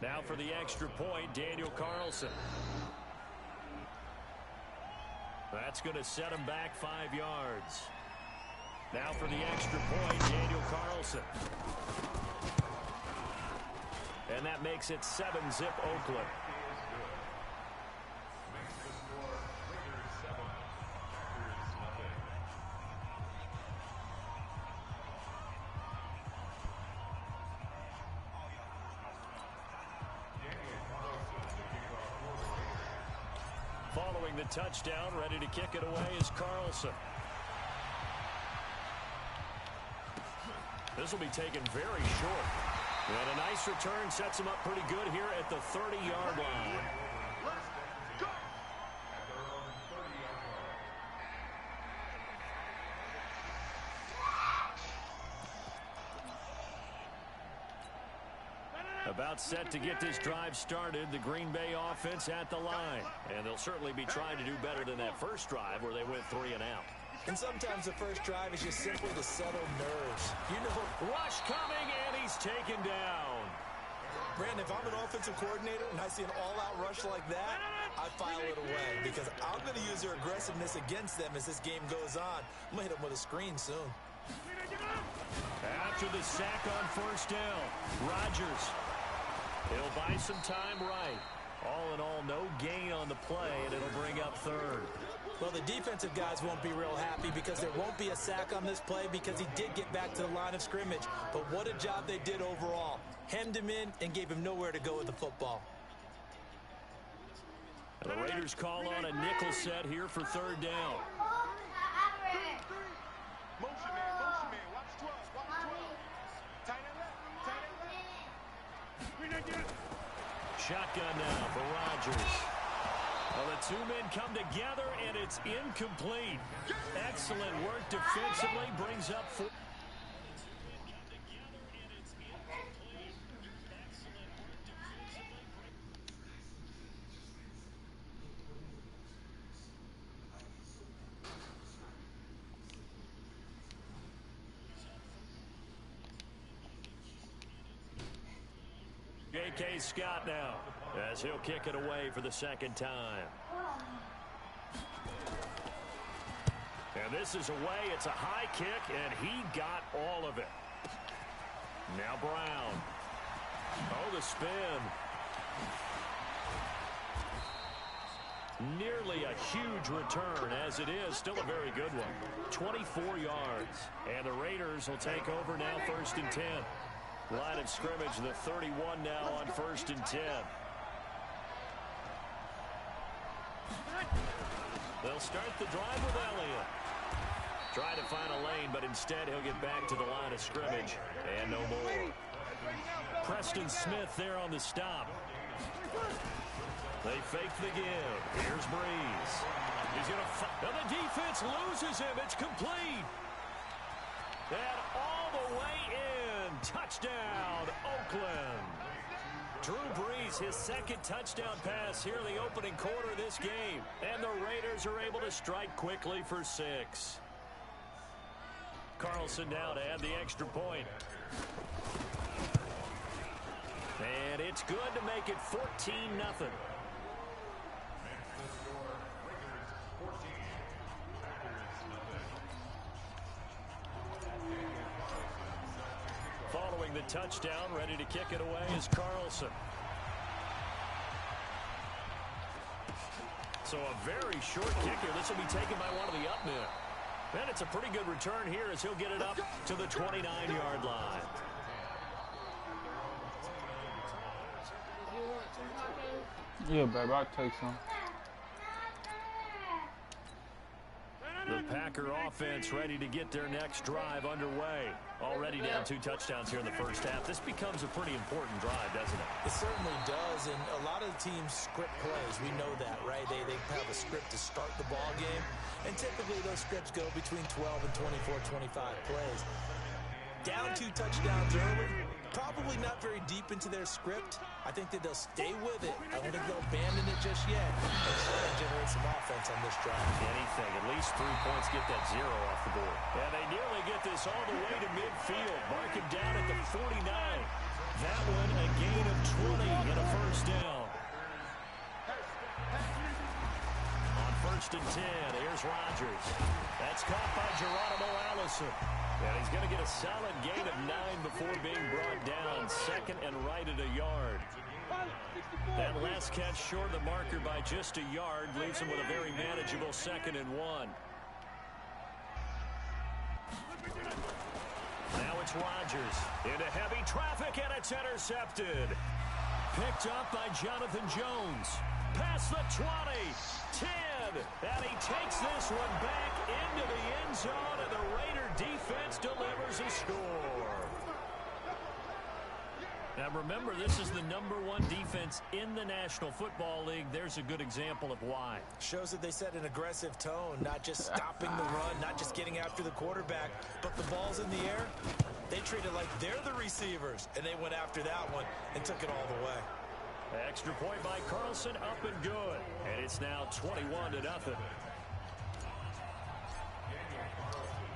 Now for the extra point, Daniel Carlson. That's going to set him back 5 yards. Now for the extra point, Daniel Carlson. And that makes it 7-zip Oakland. Following the touchdown, ready to kick it away is Carlson. This will be taken very short. And a nice return sets him up pretty good here at the 30-yard line. About set to get this drive started, the Green Bay offense at the line. And they'll certainly be trying to do better than that first drive where they went 3 and out. And sometimes the first drive is just simply to settle nerves. You know, rush coming, and he's taken down. Brandon, if I'm an offensive coordinator and I see an all-out rush like that, I file it away because I'm going to use their aggressiveness against them as this game goes on. I'm going to hit them with a screen soon. After the sack on first down, Rodgers. He'll buy some time right. All in all, no gain on the play, and it'll bring up third. Well, the defensive guys won't be real happy because there won't be a sack on this play because he did get back to the line of scrimmage. But what a job they did overall. Hemmed him in and gave him nowhere to go with the football. The Raiders call on a nickel set here for third down. Motion man, watch 12, watch 12. Tight end left, tight end left. Shotgun now for Rodgers. Well, the two men come together, and it's incomplete. Excellent work defensively, brings up 4. J.K. Scott now, as he'll kick it away for the second time. And this is away. It's a high kick, and he got all of it. Now Brown. Oh, the spin. Nearly a huge return, as it is. Still a very good one. 24 yards. And the Raiders will take over now, 1st and 10. Line of scrimmage, the 31 now on 1st and 10. They'll start the drive with Elliott. Try to find a lane, but instead he'll get back to the line of scrimmage. And no more. Preston Smith there on the stop. They fake the give. Here's Breeze. He's going to fight. Now the defense loses him. It's complete. And all the way in. Touchdown, Oakland. Drew Brees, his second touchdown pass here in the opening quarter of this game. And the Raiders are able to strike quickly for 6. Carlson now to add the extra point. And it's good to make it 14-0. Following the touchdown, ready to kick it away is Carlson. So a very short kicker. This will be taken by one of the up men. And it's a pretty good return here as he'll get it up to the 29-yard line. Yeah, baby, I'll take some. The Packer offense ready to get their next drive underway. Already down 2 touchdowns here in the first half. This becomes a pretty important drive, doesn't it? It certainly does, and a lot of the teams script plays. We know that, right? They have a script to start the ball game, and typically those scripts go between 12 and 24, 25 plays. Down 2 touchdowns early, probably not very deep into their script. I think that they'll stay with it. I don't think they'll abandon it just yet. They'll try to generate some offense on this drive. Anything, at least 3 points, get that 0 off the board. And they nearly get this all the way to midfield. Mark him down at the 49. That one a gain of 20. 1st and 10. Here's Rodgers. That's caught by Geronimo Allison. And he's going to get a solid gain of 9 before being brought down. 2nd and right at a yard. That last catch short of the marker by just a yard leaves him with a very manageable 2nd and 1. Now it's Rodgers into heavy traffic, and it's intercepted. Picked up by Jonathan Jones. Past the 20, 10, and he takes this one back into the end zone, and the Raider defense delivers a score. Now remember, this is the #1 defense in the National Football League. There's a good example of why. Shows that they set an aggressive tone, not just stopping the run, not just getting after the quarterback, but the ball's in the air. They treat it like they're the receivers, and they went after that one and took it all the way. Extra point by Carlson, up and good. And it's now 21-0.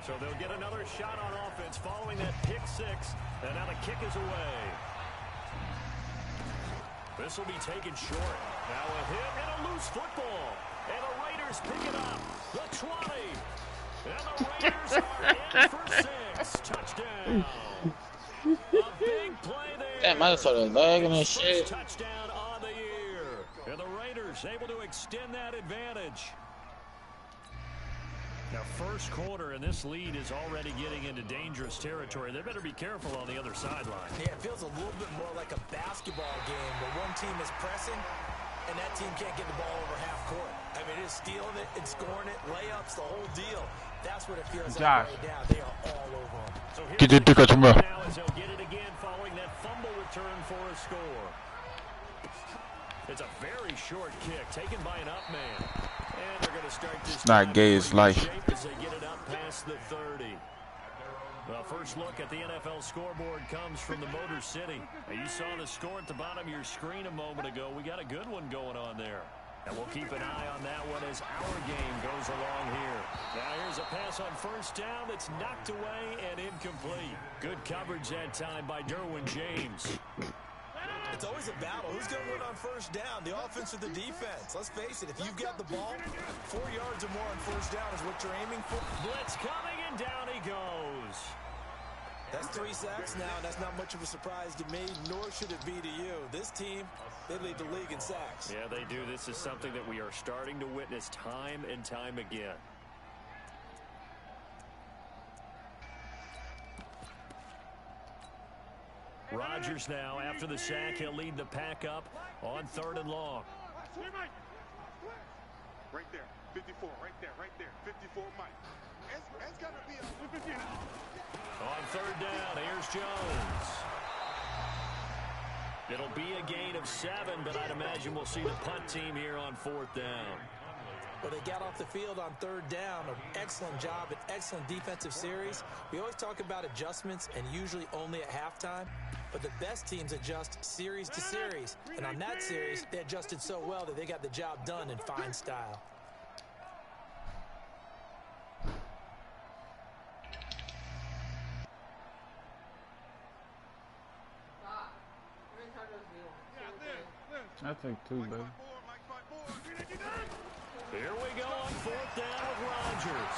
So they'll get another shot on offense following that pick 6. And now the kick is away. This will be taken short. Now a hit and a loose football. And the Raiders pick it up. The 20. And the Raiders are in for 6. Touchdown. A big play there. Damn, I just started lagging and shit. Touchdown on the year. And the Raiders able to extend that advantage. Now, first quarter, and this lead is already getting into dangerous territory. They better be careful on the other sideline. Yeah, it feels a little bit more like a basketball game where one team is pressing and that team can't get the ball over half court. I mean, it's stealing it and scoring it, layups, the whole deal. That's what it feels like right now. They are all over them. So here's the now as they'll get it again following that fumble return for a score. It's a very short kick taken by an up man. And they're going to start this. It's not gay, it's life. As they get it up past the 30. Well, first look at the NFL scoreboard comes from the Motor City. Now, you saw the score at the bottom of your screen a moment ago. We got a good one going on there. And we'll keep an eye on that one as our game goes along here. Now here's a pass on first down that's knocked away and incomplete. Good coverage that time by Derwin James. It's always a battle. Who's going to win on first down, the offense or the defense? Let's face it, if you've got the ball, 4 yards or more on first down is what you're aiming for. Blitz coming, and down he goes. That's 3 sacks now, and that's not much of a surprise to me, nor should it be to you. This team, they lead the league in sacks. Yeah, they do. This is something that we are starting to witness time and time again. Rodgers now, after the sack, he'll lead the pack up on 3rd and long. Right there, 54, right there, 54, Mike. It's got to be a... On 3rd down, here's Jones. It'll be a gain of 7, but I'd imagine we'll see the punt team here on 4th down. Well, they got off the field on 3rd down. An excellent job, an excellent defensive series. We always talk about adjustments, and usually only at halftime. But the best teams adjust series to series. And on that series, they adjusted so well that they got the job done in fine style. I take 2, baby. Here we go on 4th down with Rodgers.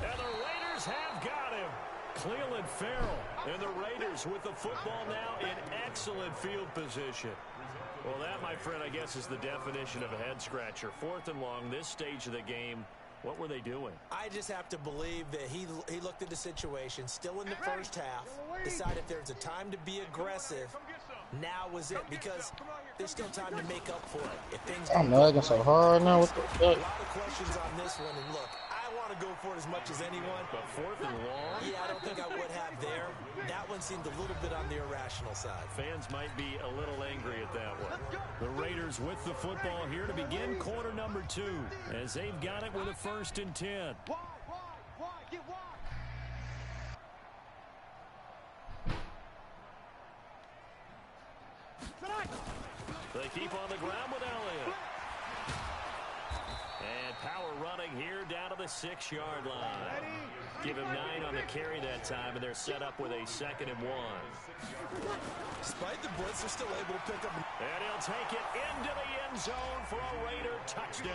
And the Raiders have got him. Cleveland Farrell and the Raiders with the football now in excellent field position. Well, that, my friend, I guess is the definition of a head-scratcher. 4th and long, this stage of the game. What were they doing? I just have to believe that he looked at the situation, still in the first half, decided if there's a time to be aggressive, now was it, because there's still time to make up for it. If things I'm lagging so hard now. What the fuck? A lot of questions on this one, and look, I want to go for it as much as anyone. But 4th and long? Yeah, I don't think I would have there. That one seemed a little bit on the irrational side. Fans might be a little angry at that one. The Raiders with the football here to begin quarter number 2, as they've got it with a 1st and 10. They keep on the ground with Elliott. And power running here down to the 6-yard line. Give him 9 on the carry that time, and they're set up with a 2nd and 1. Despite the blitz, they're still able to pick up. And he'll take it into the end zone for a Raider touchdown.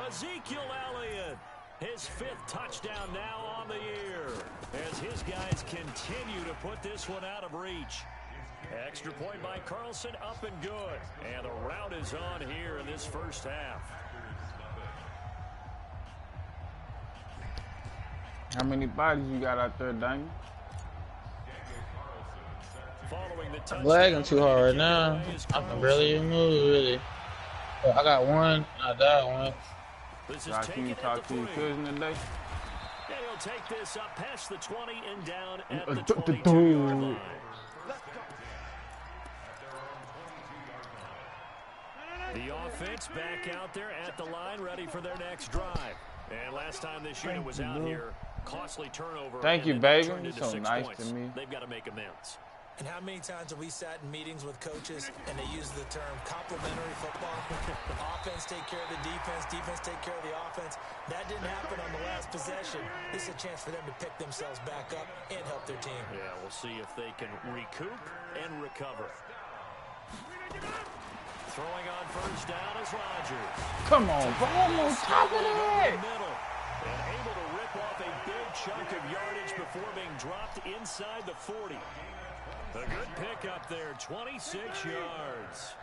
Ezekiel Elliott, his 5th touchdown now on the year, as his guys continue to put this one out of reach. Extra point by Carlson, up and good. And the rout is on here in this first half. How many bodies you got out there, Daniel? I'm lagging too hard right now. I can barely even move, really. I got one. I died one. Can you talk to your cousin today? Yeah, he'll take this up past the 20 and down at the 22-yard line. The offense back out there at the line, ready for their next drive. And last time this unit was out here, costly turnover. Thank you, baby. You're so nice to me. They've got to make amends. And how many times have we sat in meetings with coaches and they use the term complementary football? Offense take care of the defense, defense take care of the offense. That didn't happen on the last possession. This is a chance for them to pick themselves back up and help their team. Yeah, we'll see if they can recoup and recover. Throwing on first down is Rodgers. Come on, bro. I'm on top of that. And able to rip off a big chunk of yardage before being dropped inside the 40. A good pickup there, 26 yards.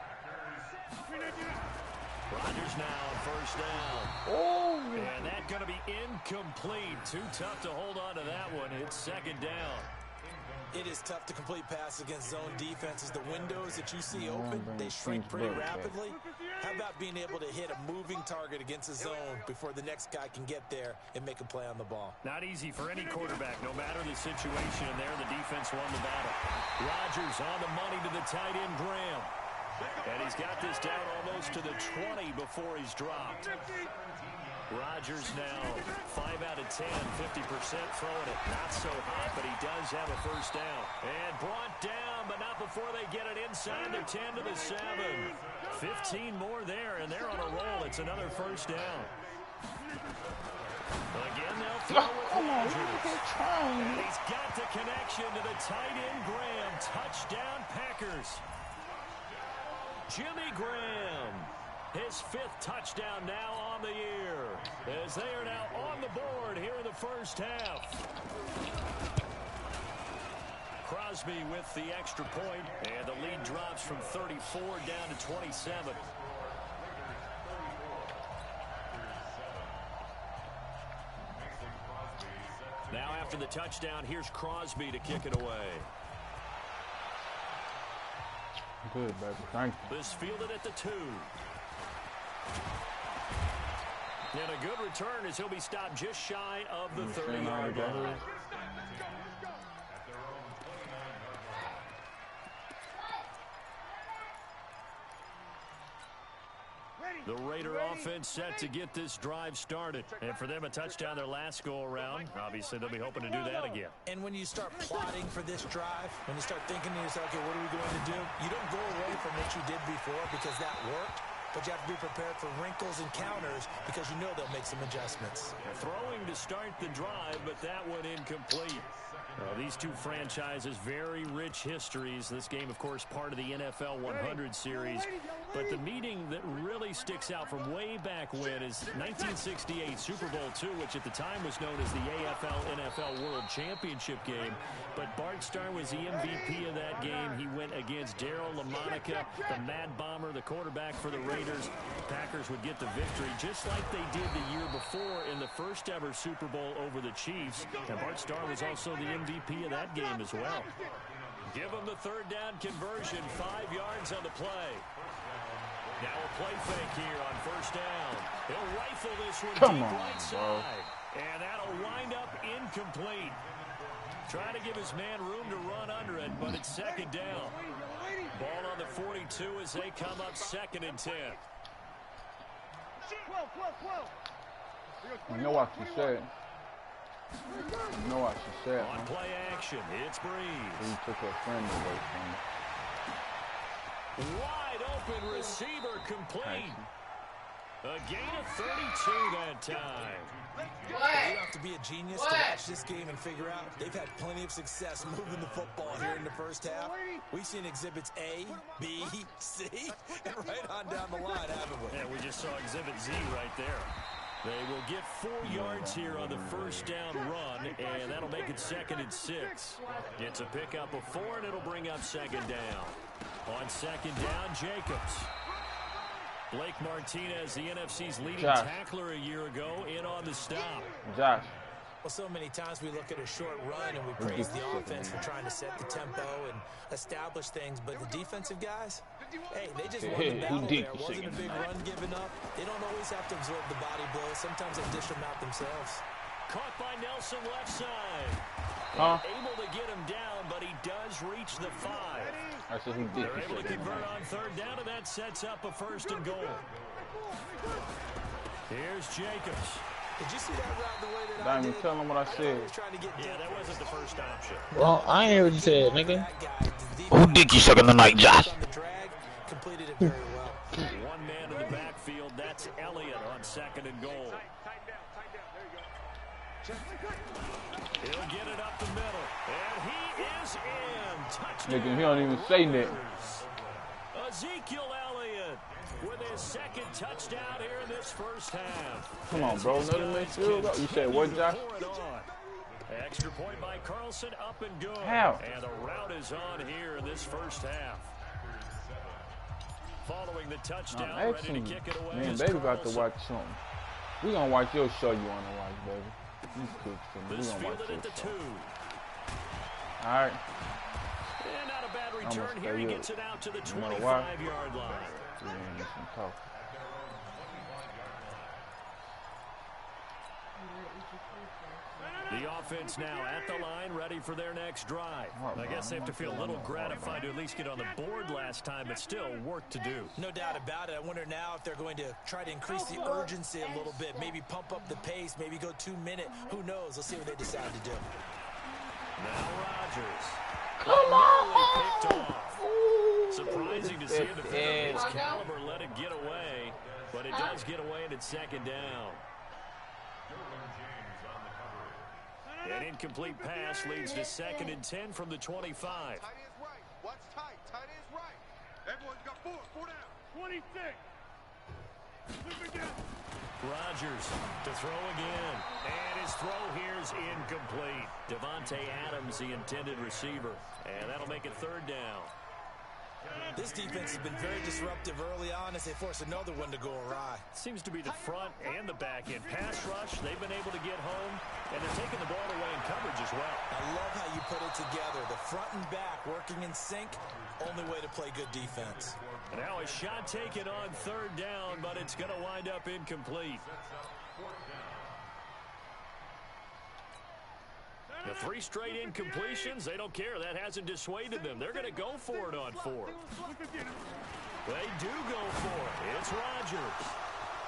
Rodgers now on first down. Oh. And that's going to be incomplete. Too tough to hold on to that one. It's 2nd down. It is tough to complete passes against zone defenses. The windows that you see open, they shrink pretty rapidly. How about being able to hit a moving target against a zone before the next guy can get there and make a play on the ball? Not easy for any quarterback, no matter the situation. And there, the defense won the battle. Rodgers on the money to the tight end, Graham. And he's got this down almost to the 20 before he's dropped. Rodgers now 5 out of 10, 50% throwing it. Not so hot, but he does have a first down. And brought down, but not before they get it inside the 10 to the 7. 15 more there, and they're on a roll. It's another first down. Again, they'll throw it. And he's got the connection to the tight end, Graham. Touchdown, Packers. Jimmy Graham. His 5th touchdown now on the year, as they are now on the board here in the first half. Crosby with the extra point, and the lead drops from 34 down to 27. Now after the touchdown, here's Crosby to kick it away. Good, baby. Thank you. This fielded at the 2. And a good return as he'll be stopped just shy of the 30-yard line. The Raider offense set to get this drive started. And for them, a touchdown their last go-around. Obviously, they'll be hoping to do that again. And when you start plotting for this drive, when you start thinking to yourself, okay, what are we going to do? You don't go away from what you did before because that worked. But you have to be prepared for wrinkles and counters because you know they'll make some adjustments. Throwing to start the drive, but that one incomplete. These two franchises, very rich histories. This game, of course, part of the NFL 100 series. But the meeting that really sticks out from way back when is 1968 Super Bowl II, which at the time was known as the AFL-NFL World Championship game. But Bart Starr was the MVP of that game. He went against Darryl LaMonica, the Mad Bomber, the quarterback for the Raiders. Packers would get the victory just like they did the year before in the first ever Super Bowl over the Chiefs. And Bart Starr was also the MVP of that game as well. Give him the 3rd down conversion, 5 yards on the play. Now a play fake here on first down. He'll rifle this one deep right side. And that'll wind up incomplete. Trying to give his man room to run under it, but it's 2nd down. Ball on the 42 as they come up 2nd and 10. You know what she said. You know what she said. On play action, it's Breeze. He took her friend away from Wide open receiver complete. A gain of 32 that time. You don't have to be a genius to watch this game and figure out they've had plenty of success moving the football here in the first half. We've seen exhibits A, B, C, and right on down the line, haven't we? Yeah, we just saw exhibit Z right there. They will get 4 yards here on the first down run, and that'll make it 2nd and 6. It's a pickup of 4, and it'll bring up 2nd down. On 2nd down, Jacobs. Blake Martinez, the NFC's leading tackler a year ago, in on the stop. Josh. Well, so many times we look at a short run and we praise the offense for trying to set the tempo and establish things, but the defensive guys, hey, they just won the battle there. It wasn't a big run given up. They don't always have to absorb the body blows. Sometimes they dish them out themselves. Caught by Nelson left side. Able to get him down, but he does reach the 5. They're able to convert on 3rd down, and that sets up a 1st and goal. Here's Jacobs. Did you see that route the way that I did? Tell him what I said. Yeah, that wasn't the first option. Well, I ain't hear what you said, nigga. Who dick you sucking tonight, Josh? Completed it very well. One man in the backfield. That's Elliott on 2nd and goal. He'll get it up the middle. And he is in. Touchdown. Nigga, he don't even say that. Ezekiel Elliott with his 2nd touchdown here in this first half. Come on, bro. Another midfield. You said what, Josh? Extra point by Carlson, up and good. How? And the route is on here in this first half. Following the touchdown, ready to kick it away. Man, baby got to watch something. We gonna watch your show you wanna watch, baby. You cook for me. We gonna watch your show. All right. And not a bad return here. He gets it out to the 25-yard line. The offense now at the line, ready for their next drive. I guess they have to feel a little gratified to at least get on the board last time, but still work to do. No doubt about it. I wonder now if they're going to try to increase the urgency a little bit, maybe pump up the pace, maybe go 2-minute. Who knows? Let's see what they decide to do. Now Rodgers. Come on! Picked off. Surprising to see a defender of his caliber let it get away, but it does get away and it's 2nd down. An incomplete pass leads to 2nd and 10 from the 25. Tight is right. What's tight? Tight is right. Everyone's got 4 down. 26. Rodgers to throw again. And his throw here is incomplete. Devontae Adams, the intended receiver. And that'll make it 3rd down. This defense has been very disruptive early on as they force another one to go awry. Seems to be the front and the back end. Pass rush, they've been able to get home, and they're taking the ball away in coverage as well. I love how you put it together. The front and back working in sync, only way to play good defense. And now a shot taken on 3rd down, but it's going to wind up incomplete. The 3 straight incompletions, they don't care. That hasn't dissuaded them. They're going to go for it on 4th. They do go for it. It's Rodgers.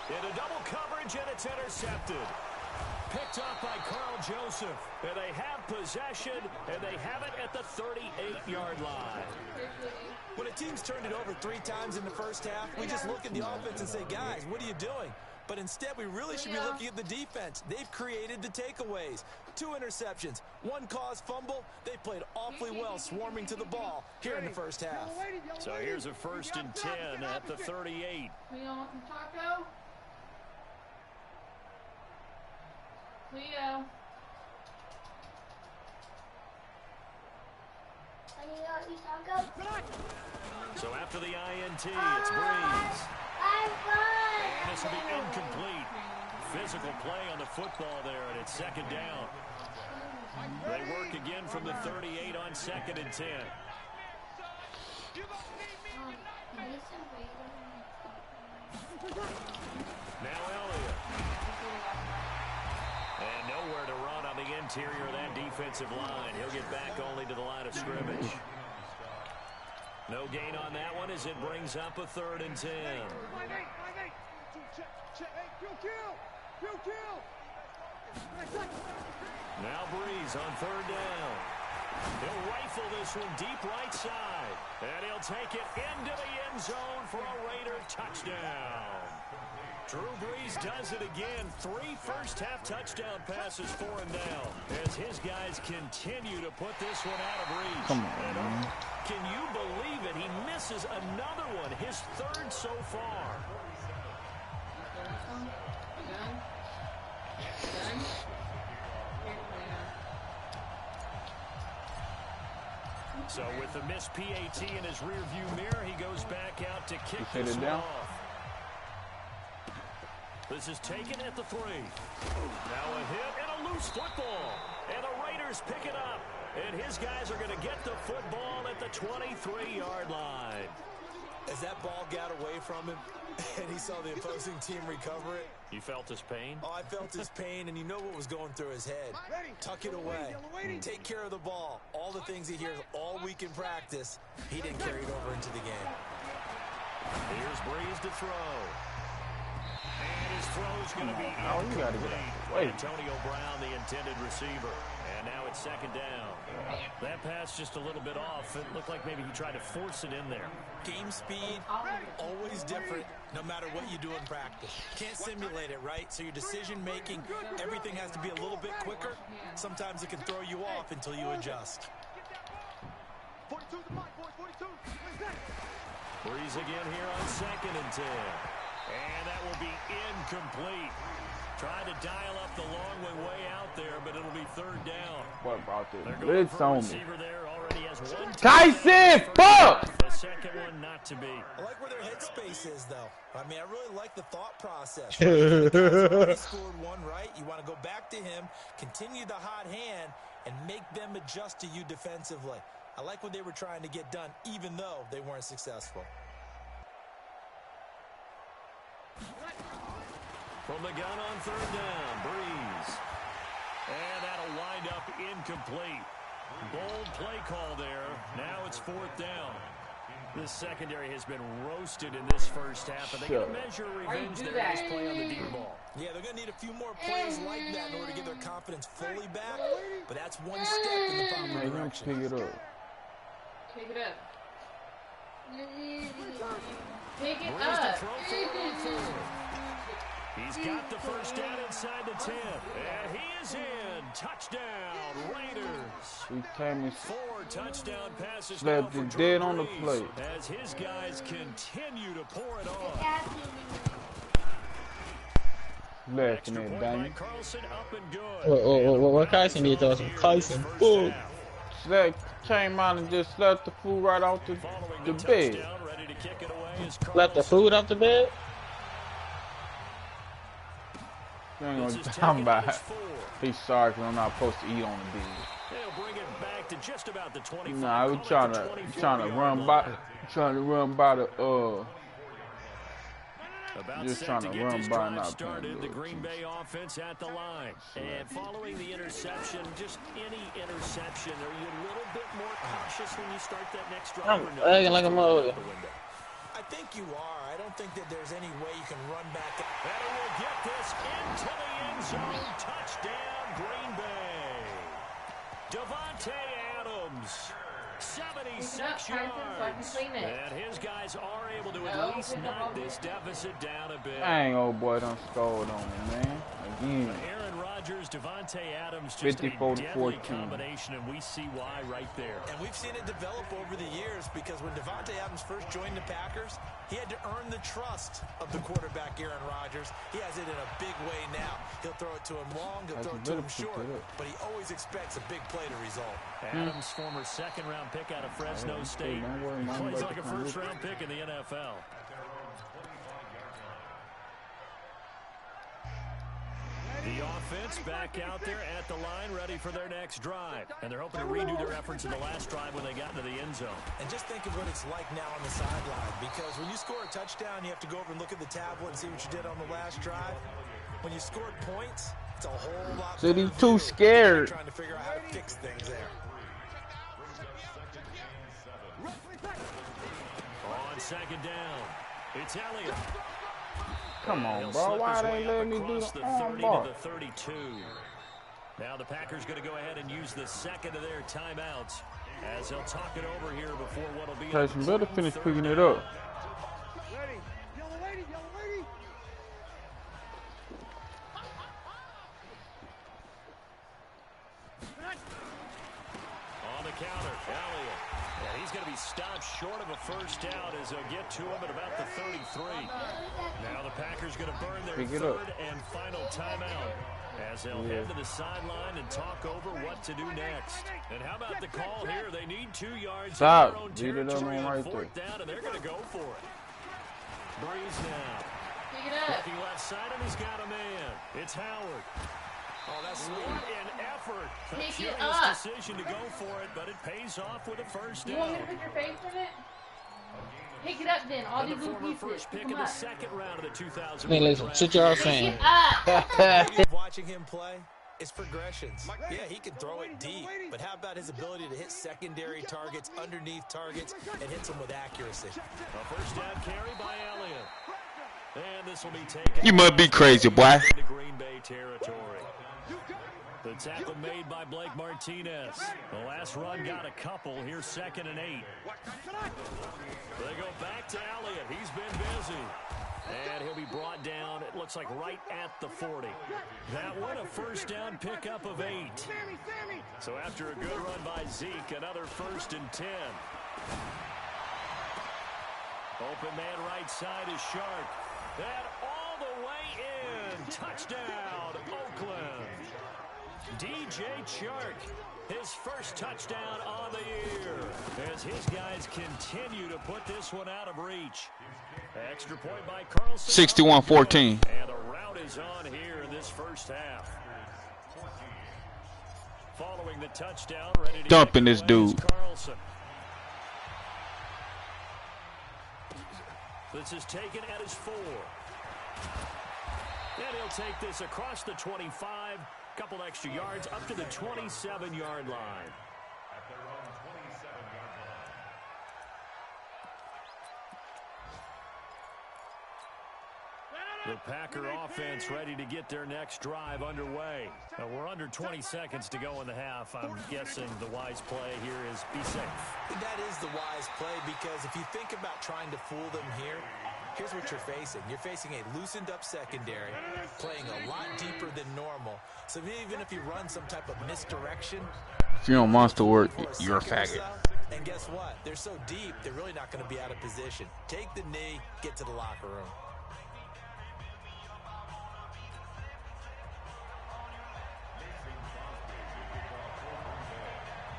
Into double coverage, and it's intercepted. Picked up by Carl Joseph. And they have possession, and they have it at the 38-yard line. When a team's turned it over 3 times in the first half, we just look at the offense and say, guys, what are you doing? But instead, we really should be looking at the defense. They've created the takeaways. 2 interceptions, 1 caused fumble. They played awfully well swarming to the ball here in the first half. So here's a 1st and 10 at the 38. We all want some taco? Cleo. So after the INT, it's Breeze. And this will be incomplete. Physical play on the football there, and it's 2nd down. They work again from the 38 on 2nd and 10. Now Elliott. And nowhere to run on the interior of that defensive line. He'll get back only to the line of scrimmage. No gain on that one as it brings up a 3rd and 10. Now Breeze on 3rd down. He'll rifle this one deep right side. And he'll take it into the end zone for a Raider touchdown. Drew Brees does it again. 3 first-half touchdown passes for him now, as his guys continue to put this one out of reach. Come on, man. Can you believe it? He misses another one, his 3rd so far. So with the missed PAT in his rearview mirror, he goes back out to kick this one off. This is taken at the 3. Now a hit and a loose football. And the Raiders pick it up. And his guys are going to get the football at the 23-yard line. As that ball got away from him and he saw the opposing team recover it. You felt his pain? Oh, I felt his pain, and you know what was going through his head. Tuck it away. Take care of the ball. All the things he hears all week in practice, he didn't carry it over into the game. Here's Brees to throw. And his throw's going to be you got to get out of the way. Antonio Brown, the intended receiver. And now it's 2nd down. That pass just a little bit off. It looked like maybe he tried to force it in there. Game speed, always different, no matter what you do in practice. Can't simulate it, right? So your decision-making, everything has to be a little bit quicker. Sometimes it can throw you off until you adjust. 42 to 5, boys, 42. Brees again here on 2nd and 10. And that will be incomplete. Tried to dial up the long way out there, but it'll be 3rd down. What about this? Blitz on me. There already has 1 Tyson, fuck! The 2nd one not to be. I like where their headspace is, though. I mean, I really like the thought process. Right? He scored 1 right. You want to go back to him, continue the hot hand, and make them adjust to you defensively. I like what they were trying to get done, even though they weren't successful. From the gun on 3rd down, Brees. And that'll wind up incomplete. Bold play call there. Now it's 4th down. This secondary has been roasted in this first half, and they got to measure revenge there in this play on the deep ball. Yeah, they're going to need a few more plays like that in order to get their confidence fully back, but that's one step in the proper direction. Pick it up. Pick it up. Pick it Brees up. to throw for 4. He's got the first down inside the 10. And he is in. Touchdown, Raiders. He came and 4 touchdown passes slept now it for dead Drew on the Brees plate. as his guys continue to pour it on. Left Extra in point that by bang. Carlson, up and good. What Carson did to us? Carson, fool. Slept, came out and just slept the food right off the bed. Touchdown, ready to kick it away is Left the food off the bed? You ain't gonna talk about it. He's sorry because I'm not supposed to eat on the bed. They'll bring it back to just about the 25. Nah, we trying to run by the just trying to run by not started. The Green Bay offense at the line. And following the interception, just any interception, are you a little bit more cautious when you start that next drive? I'm lagging like a mother. I think you are. I don't think that there's any way you can run back. And will get this into the end zone. Touchdown, Green Bay. Davante Adams, 76 yards. And his guys are able to at least knock this deficit down a bit. Dang, old boy done scored on me, man. Again. Aaron Rodgers, Davante Adams, just 54 a to deadly 14. combination, and we see why right there. And we've seen it develop over the years because when Davante Adams first joined the Packers, he had to earn the trust of the quarterback, Aaron Rodgers. He has it in a big way now. He'll throw it to him long, he'll throw it to him short, but he always expects a big play to result. Adams, former second-round pick out of Fresno State, plays like a first-round pick in the NFL. The offense back out there at the line, ready for their next drive. And they're hoping to redo their efforts in the last drive when they got into the end zone. And just think of what it's like now on the sideline, because when you score a touchdown, you have to go over and look at the tablet and see what you did on the last drive. When you scored points, it's a whole lot So better he's too scared. trying to figure out how to fix things there. On second down, it's Elliott. Come on, He'll bro. slip Why his they way let up me do across the the arm 30 bar? to the 32. Now the Packers going to go ahead and use the second of their timeouts as they'll talk it over here before what'll be. Tyson better finish picking it up. short of a first down as they'll get to him at about the 33. Now the Packers going to burn their third and final timeout as they'll head to the sideline and talk over what to do next. And how about the call here? They need 2 yards in their own territory on fourth down, and they're going to go for it. Breeze now. Pick it up. Looking left side, and he's got a man. It's Howard. Oh, that's sweet. An effort. Pick it Curious up. decision to go for it, but it pays off with a first down. You want me to put your face in it? Pick it up then. All And these the little former pieces. first pick Pick in them the up. second round of the 2000. Hey, listen, shit y'all saying. Pick it up. Watching him play is progressions. Yeah, he can throw it deep, but how about his ability to hit secondary targets, underneath targets, and hits them with accuracy? A first down carry by Elliott. And this will be taken. You must be crazy, boy. Into Green Bay territory. The tackle made by Blake Martinez. The last run got a couple. Here's 2nd and 8. They go back to Elliott. He's been busy. And he'll be brought down, it looks like, right at the 40. That one a first down pickup of 8. So after a good run by Zeke, another 1st and 10. Open man right side is Shark. And all the way in. Touchdown, Oakland. DJ Chark, his first touchdown on the year, as his guys continue to put this one out of reach. Extra point by Carlson. 61-14. And the route is on here in this first half. Following the touchdown, ready to Dumping this dude. Carlson. This is taken at his 4. And he'll take this across the 25. Couple extra yards up to the 27-yard line. The Packer offense ready to get their next drive underway. We're under 20 seconds to go in the half. I'm guessing the wise play here is be safe. That is the wise play, because if you think about trying to fool them here, here's what you're facing. You're facing a loosened up secondary, playing a lot deeper than normal. So even if you run some type of misdirection, If you don't monster work, you're a faggot. And guess what? They're so deep, they're really not going to be out of position. Take the knee, get to the locker room.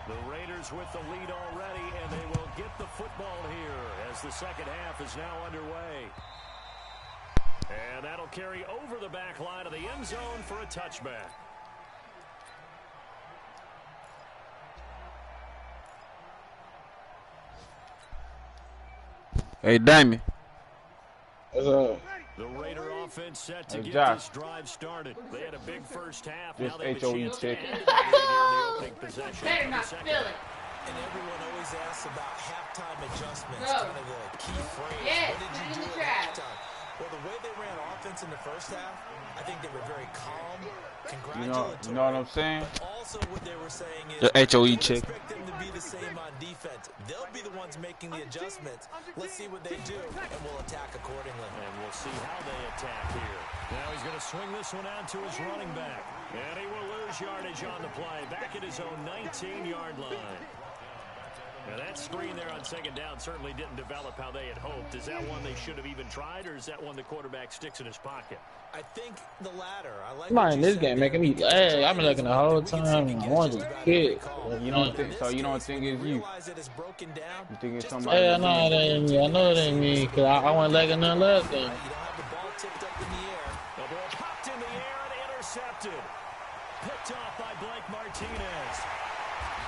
The Raiders with the lead already, and they will get the football here as the second half is now underway. And that'll carry over the back line of the end zone for a touchback. Hey, Damien. What's up? The Raider offense set to Hey, get Josh. this drive started. They had a big first half. This Now they have a HOE chance to check. end the game here in the opening possession. Better not Second. spill it. And everyone always asks about halftime adjustments, No. kind of the key phrase. Yes, what did put it you in do the at trash. halftime? Well, the way they ran offense in the first half, I think they were very calm, You congratulatory. know what I'm saying? But also what they were saying is, The HOE don't check. expect them to be the same on defense. They'll be the ones making the adjustments. Let's see what they do, and we'll attack accordingly. And we'll see how they attack here. Now he's going to swing this one out to his running back. And he will lose yardage on the play. Back at his own 19-yard line. Now that screen there on second down certainly didn't develop how they had hoped. Is that one they should have even tried, or is that one the quarterback sticks in his pocket? I think the latter. I like Come on, what you this said game there. making me. Hey, I've been looking the whole time. I want to kid. You don't think so? You don't think it's you? Realize that it's broken down. You think it's somebody? Hey, I know it ain't me. I know it ain't me. Cause I wasn't letting nothing left then. You don't have the ball tipped up in the air. The ball popped in the air and intercepted. Picked off by Blake Martinez.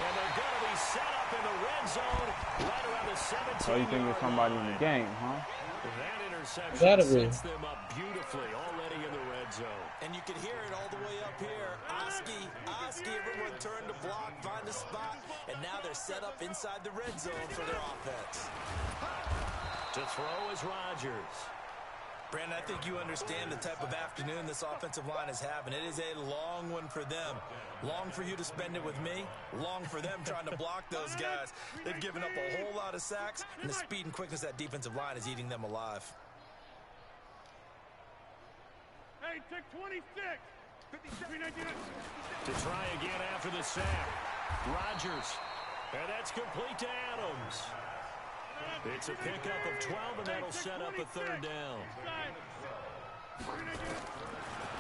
And they're going to be set up in the red zone right around the 17. So you think it's somebody in the game, huh? That interception Gotta be. sets them up beautifully already in the red zone. And you can hear it all the way up here. Oski, everyone turned to block, find a spot, and now they're set up inside the red zone for their offense. To throw is Rodgers. Brandon, I think you understand the type of afternoon this offensive line is having. It is a long one for them. Long for you to spend it with me. Long for them trying to block those guys. They've given up a whole lot of sacks, and the speed and quickness of that defensive line is eating them alive. Hey, check 26. 53-19. To try again after the sack. Rodgers. And that's complete to Adams. It's a pickup of 12, and that'll set up a third down.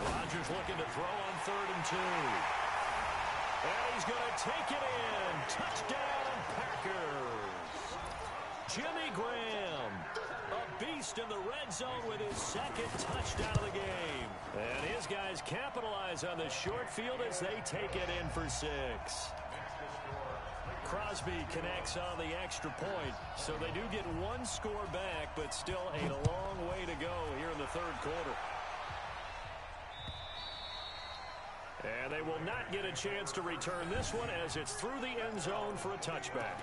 Rodgers looking to throw on 3rd and 2. And he's going to take it in. Touchdown, Packers. Jimmy Graham, a beast in the red zone with his 2nd touchdown of the game. And his guys capitalize on the short field as they take it in for 6. Crosby connects on the extra point, so they do get 1 score back, but still a long way to go here in the 3rd quarter. And they will not get a chance to return this one as it's through the end zone for a touchback.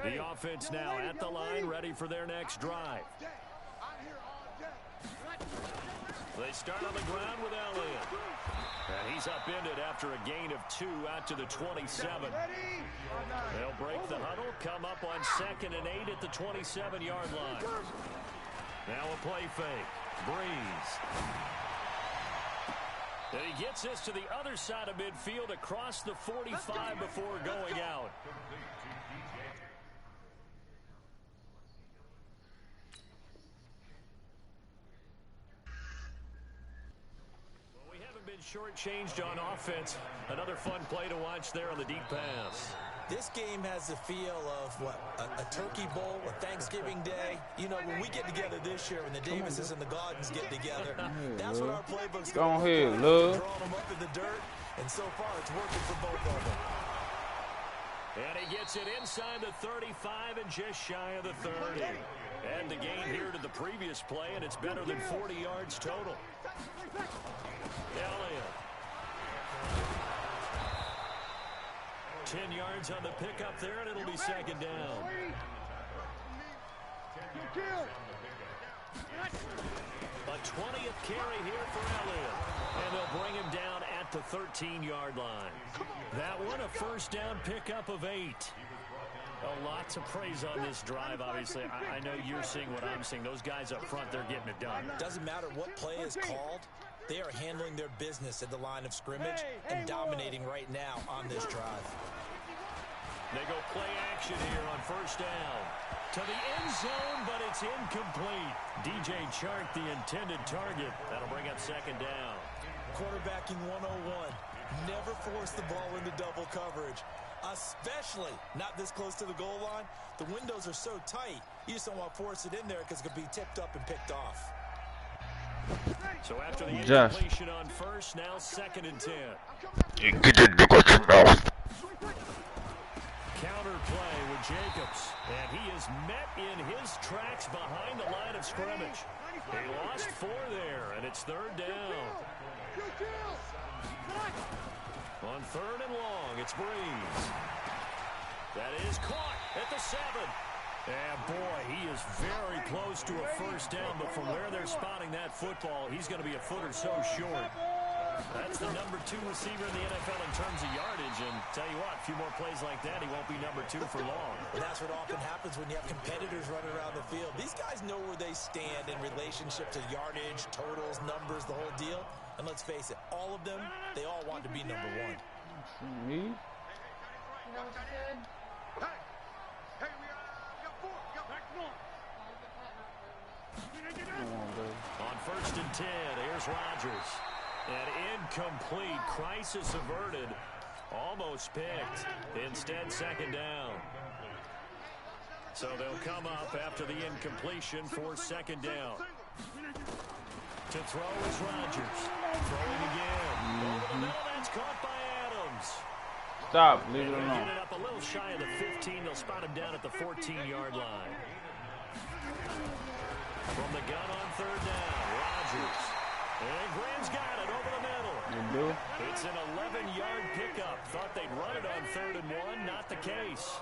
The offense now at the line, ready for their next drive. They start on the ground with Elliott. And he's upended after a gain of 2 out to the 27. They'll break the huddle, come up on 2nd and 8 at the 27-yard line. Now a play fake. Breeze. And he gets this to the other side of midfield across the 45 before going out. Shortchanged on offense. Another fun play to watch there on the deep pass. This game has the feel of, what, a turkey bowl, a Thanksgiving day. You know, when we get together this year, when the Davises and the Gardens get together, that's what our playbook's going to be. Love. Throwing them up in the dirt, and so far it's working for both of them. And he gets it inside the 35 and just shy of the 30. And the gain here to the previous play, and it's better than 40 yards total. Elliott. 10 yards on the pickup there, and it'll be 2nd down. A 20th carry here for Elliott. And they'll bring him down at the 13-yard line. That one, a 1st down pickup of 8. Lots of praise on this drive, obviously. I know you're seeing what I'm seeing. Those guys up front, they're getting it done. Doesn't matter what play is called. They are handling their business at the line of scrimmage and dominating right now on this drive. They go play action here on 1st down. To the end zone, but it's incomplete. DJ Chark, the intended target. That'll bring up 2nd down. Quarterbacking 101. Never force the ball into double coverage, especially not this close to the goal line. The windows are so tight, you just don't want to force it in there because it could be tipped up and picked off. So after the incompletion on 1st, now 2nd and 10. Counter play with Jacobs, and he is met in his tracks behind the line of scrimmage. They lost 4 there, and it's 3rd down. On 3rd and long, it's Breeze. That is caught at the 7. And boy, he is very close to a 1st down, but from where they're spotting that football, he's going to be a foot or so short. That's the number 2 receiver in the NFL in terms of yardage, and tell you what, a few more plays like that, he won't be number 2 for long. And that's what often happens when you have competitors running around the field. These guys know where they stand in relationship to yardage, totals, numbers, the whole deal. And let's face it, all of them, they all want to be number 1. Me? No good. Hey, we got 4. Back on. On 1st and 10, here's Rodgers. And incomplete. Crisis averted. Almost picked. Instead, 2nd down. So they'll come up after the incompletion for 2nd down. To throw is Rodgers. Throwing again. Over the middle, that's caught by Adams. Stop, leave it alone. Get it up a little shy of the 15. They'll spot him down at the 14-yard line. From the gun on 3rd down, Rodgers. And Graham's got it over the middle. You do? It's an 11-yard pickup. Thought they'd run it on 3rd and 1. Not the case.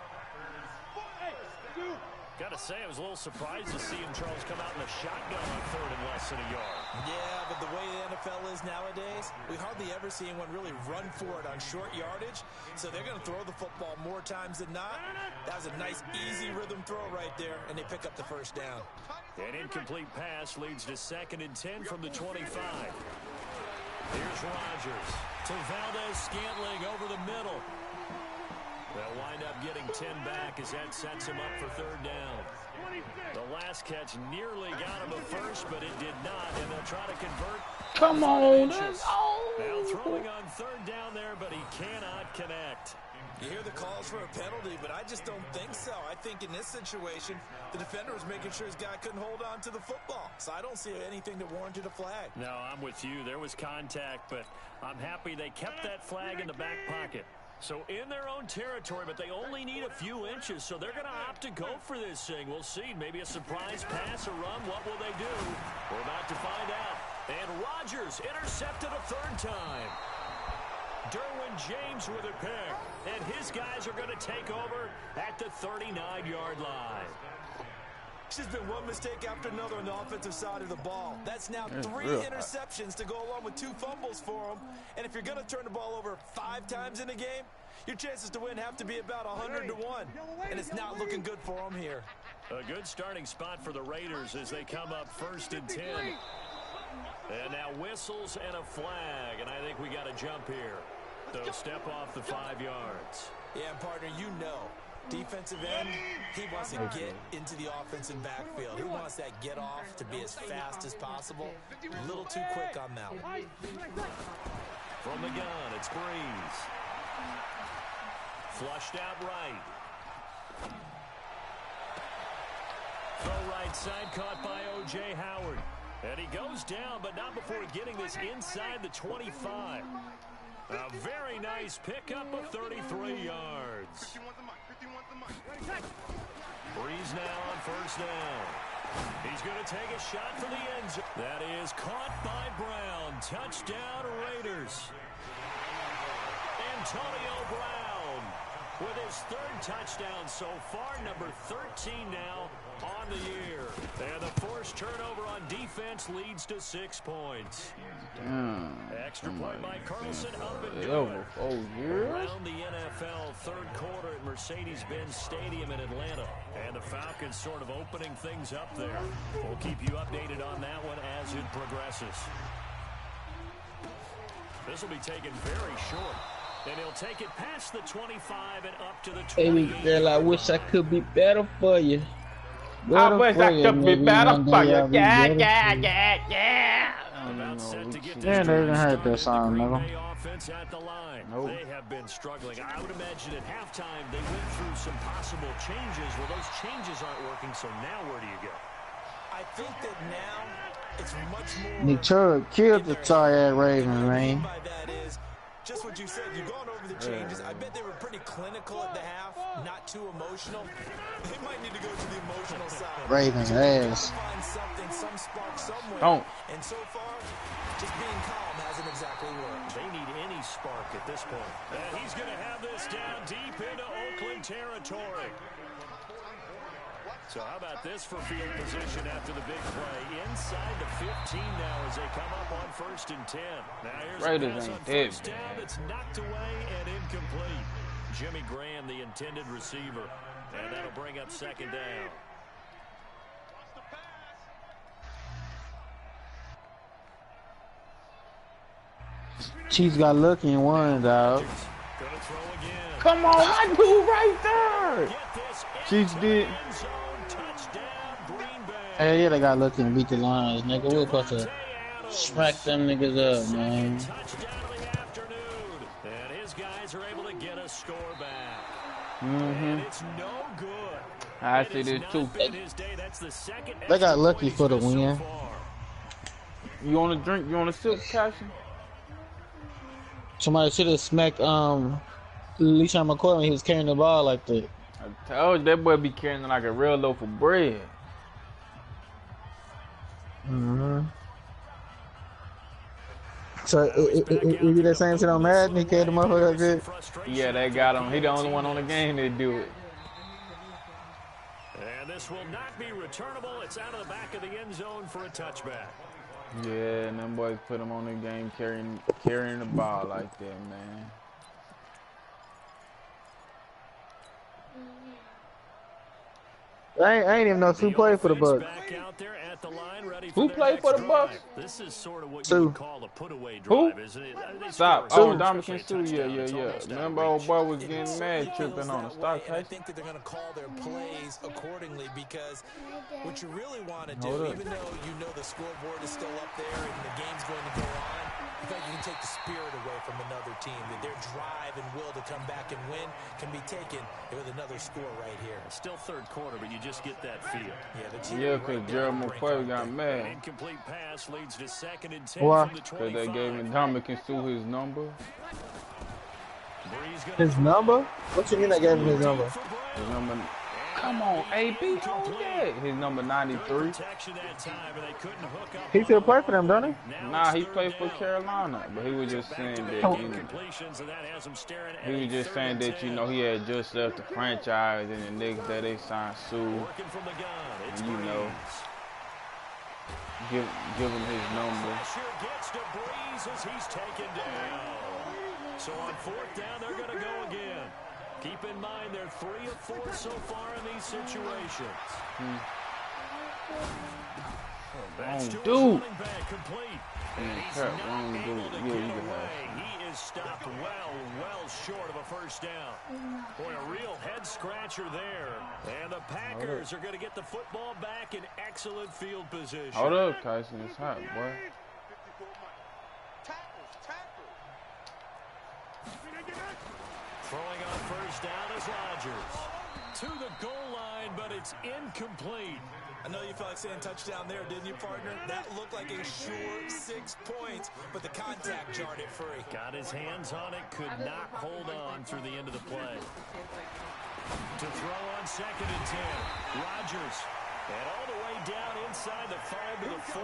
Got to say, I was a little surprised to see him, Charles, come out in a shotgun on 3rd and less than a yard. Yeah, but the way the NFL is nowadays, we hardly ever see anyone really run for it on short yardage. So they're going to throw the football more times than not. That was a nice, easy rhythm throw right there, and they pick up the 1st down. An incomplete pass leads to 2nd and 10 from the 25. Here's Rodgers to Valdez-Scantling over the middle. They'll wind up getting 10 back as that sets him up for third down. The last catch nearly got him a first, but it did not, and they'll try to convert. Come on, now throwing on third down there, but he cannot connect. You hear the calls for a penalty, but I just don't think so. I think in this situation, the defender was making sure his guy couldn't hold on to the football. So I don't see anything that warranted a flag. No, I'm with you. There was contact, but I'm happy they kept that flag in the back pocket. So in their own territory, but they only need a few inches, so they're going to opt to go for this thing. We'll see. Maybe a surprise pass or run. What will they do? We're about to find out. And Rodgers intercepted a third time. Derwin James with a pick. And his guys are going to take over at the 39-yard line. There's been one mistake after another on the offensive side of the ball. That's now 3 interceptions to go along with 2 fumbles for them. And if you're going to turn the ball over 5 times in a game, your chances to win have to be about 100 to 1. And it's not looking good for them here. A good starting spot for the Raiders as they come up 1st and 10. And now whistles and a flag. And I think we got a jump here. They'll step off the 5 yards. Yeah, partner, you know. Defensive end, he wants to get into the offensive backfield. He wants that get off to be as fast as possible. A little too quick on that one. From the gun, it's Breeze. Flushed out right. Throw right side, caught by O.J. Howard. And he goes down, but not before getting this inside the 25. A very nice pickup of 33 yards. Breeze now on 1st down. He's going to take a shot for the end zone. That is caught by Brown. Touchdown Raiders. Antonio Brown with his 3rd touchdown so far, number 13 now on the year. And the forced turnover on defense leads to 6 points. Extra point by Carlson up and good. Around the NFL 3rd quarter at Mercedes-Benz Stadium in Atlanta. And the Falcons sort of opening things up there. We'll keep you updated on that one as it progresses. This will be taken very short. And he'll take it past the 25 and up to the 20. Hey, girl, I wish I could be better for you. I wish I could be better for you. Yeah. Yeah, they didn't hurt that song, nigga. Nope. They have been struggling. I would imagine at halftime they went through some possible changes. Well, those changes aren't working, so now where do you go? I think that now it's much more... Nick killed the tired Ravens, man. By that is just what you said. You've gone over the changes. I bet they were pretty clinical at the half, not too emotional. They might need to go to the emotional side. Ravens ass. Find something, some spark somewhere. Don't. And so far, just being calm hasn't exactly worked. They need any spark at this point. And he's going to have this down deep into Oakland territory. So how about this for field position after the big play? Inside the 15 now as they come up on 1st and 10. Now here's a pass on 1st down that's knocked away and incomplete. Jimmy Graham, the intended receiver. And that'll bring up 2nd down. Chiefs got lucky and won, dog. Gonna throw again. Come on, I do right there. Chiefs did. Hey, yeah, they got lucky and beat the Lions, nigga. We're supposed to smack them niggas up, man. And his guys are able to get a score back. And it's no good. I see this too. They got lucky for the win. You want to drink? You want to sip, Cassie? Somebody should have smacked LeSean McCoy when he was carrying the ball like that. I told you that boy be carrying like a real loaf of bread. So, it be that same shit on Madden? He carried the motherfucker like that? Yeah, they got him. He the only one on the game that do it. And this will not be returnable. It's out of the back of the end zone for a touchback. Yeah, and them boys put him on the game carrying the ball like that, man. I ain't even know Sue played for the Bucks. Who played for the Bucks? This is sort of what you Sue. would call a put-away Who? drive, isn't it? Stop. Sue. Oh, Dominican Sue. Yeah. Remember old boy was getting mad tripping on the stop. I think that they're going to call their plays accordingly because what you really want to do, even though you know the scoreboard is still up there and the game's going to go on, in fact, you can take the spirit away from another team. That their drive and will to come back and win can be taken with another score right here. Still third quarter, but you just get that feel. Yeah, because Gerald McCoy got mad. Incomplete pass leads to 2nd and 10 Why? from the 25. Because they gave him Dominican Sue his number. His number? What you mean I gave him his number? His number. Come on, AB, hold that. His number 93. He still play for them, don't he? Nah, he played for Carolina, but he was just saying that. He was just saying that he had just left the franchise, and the next day they signed Sue. And give him his number. So on 4th down, they're going to go again. Keep in mind they're 3 of 4 so far in these situations. Dude. Complete. And he's not able to get it away. He is stopped well short of a first down. Boy, a real head scratcher there. And the Packers are going to get the football back in excellent field position. Hold up, Tyson. It's hot, boy. Throwing on first down is Rodgers. To the goal line, but it's incomplete. I know you felt like saying touchdown there, didn't you, partner? That looked like a sure 6 points, but the contact jarred it free. Got his hands on it, could not hold on through the end of the play. To throw on 2nd and 10, Rodgers. And all the way down inside the 5 to the 4.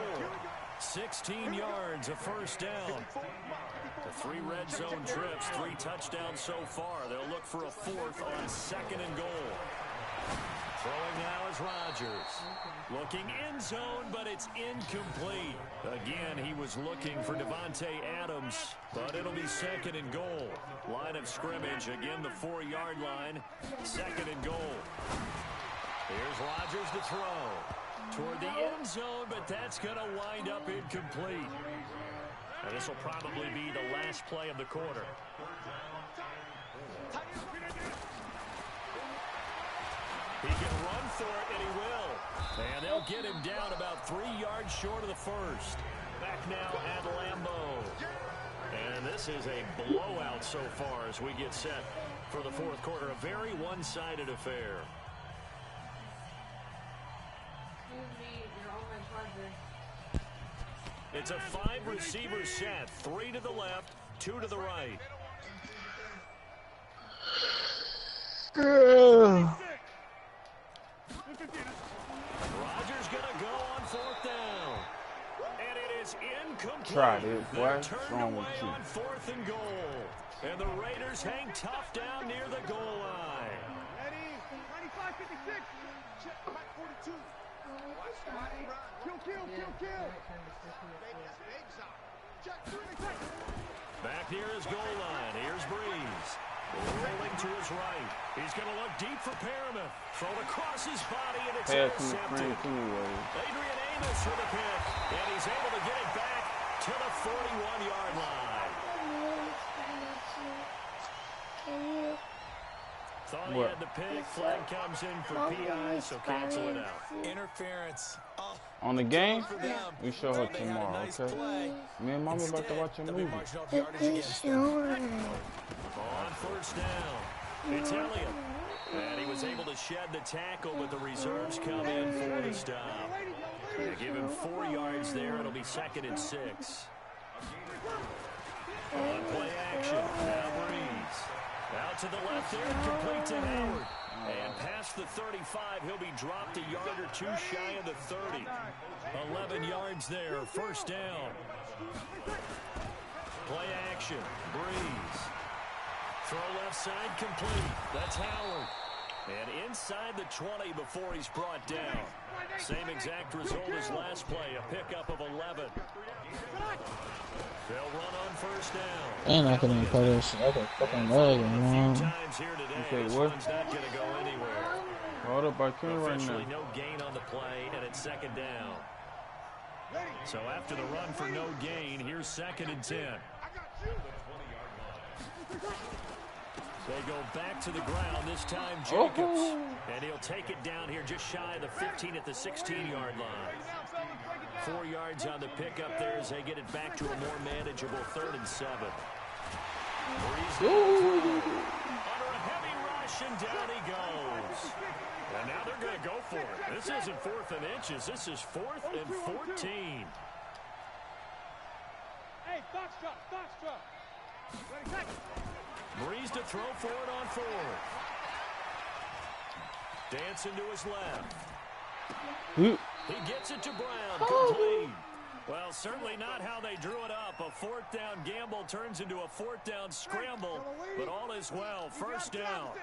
16 yards, a first down. The 3 red zone trips, 3 touchdowns so far. They'll look for a 4th on 2nd and goal. Throwing now is Rodgers. Looking end zone, but it's incomplete. Again, he was looking for Devontae Adams, but it'll be 2nd and goal. Line of scrimmage, again the 4-yard line. 2nd and goal. Here's Rodgers to throw. Toward the end zone, but that's going to wind up incomplete. And this will probably be the last play of the quarter. He can run for it, and he will. And they'll get him down about 3 yards short of the first. Back now at Lambeau. And this is a blowout so far as we get set for the 4th quarter. A very one-sided affair. It's a 5-receiver set. 3 to the left, 2 to the right. Rodgers going to go on 4th down. And it is incomplete. Try it, boy. What's wrong with you? On 4th and goal. And the Raiders hang tough down near the goal line. Ready? 95-56. Check back 42. Kill. Back near his goal line. Here's Breeze. Rolling to his right. He's going to look deep for Perriman. Thrown across his body, and it's intercepted. Adrian Amos with a pick. And he's able to get it back to the 41-yard line. Thought he had the pick. Flag comes in for PI, so cancel it out. Interference. On the game, we show her tomorrow, okay? Me and Mama about to watch a movie. On first down, it's Elliott. And he was able to shed the tackle, but the reserves come in for the stop. They give him 4 yards there. It'll be 2nd and 6. On play action, now Breeze. Out to the left there, complete to Howard. And past the 35, he'll be dropped a yard or 2 shy of the 30. 11 yards there, first down. Play action, Breeze. Throw left side, complete. That's Howard. And inside the 20 before he's brought down. Same exact result as last play, a pickup of 11. They'll run on first down. And I couldn't even play this shit. I could fucking leg, man. Times here today, this one's not going to go anywhere. Hold up, I can't right Officially now. no gain on the play, and it's second down. So after the run for no gain, here's 2nd and 10. They go back to the ground, this time Jacobs. And he'll take it down here just shy of the 15 at the 16-yard line. 4 yards on the pickup there as they get it back to a more manageable 3rd and 7. Under a heavy rush, and down he goes. And now they're going to go for it. This isn't 4th and inches. This is 4th and 14. Hey, Foxtrot. Breeze to throw for it on 4th. Dancing to his left. He gets it to Brown. Complete. Well, certainly not how they drew it up. A 4th down gamble turns into a 4th down scramble. But all is well. First down.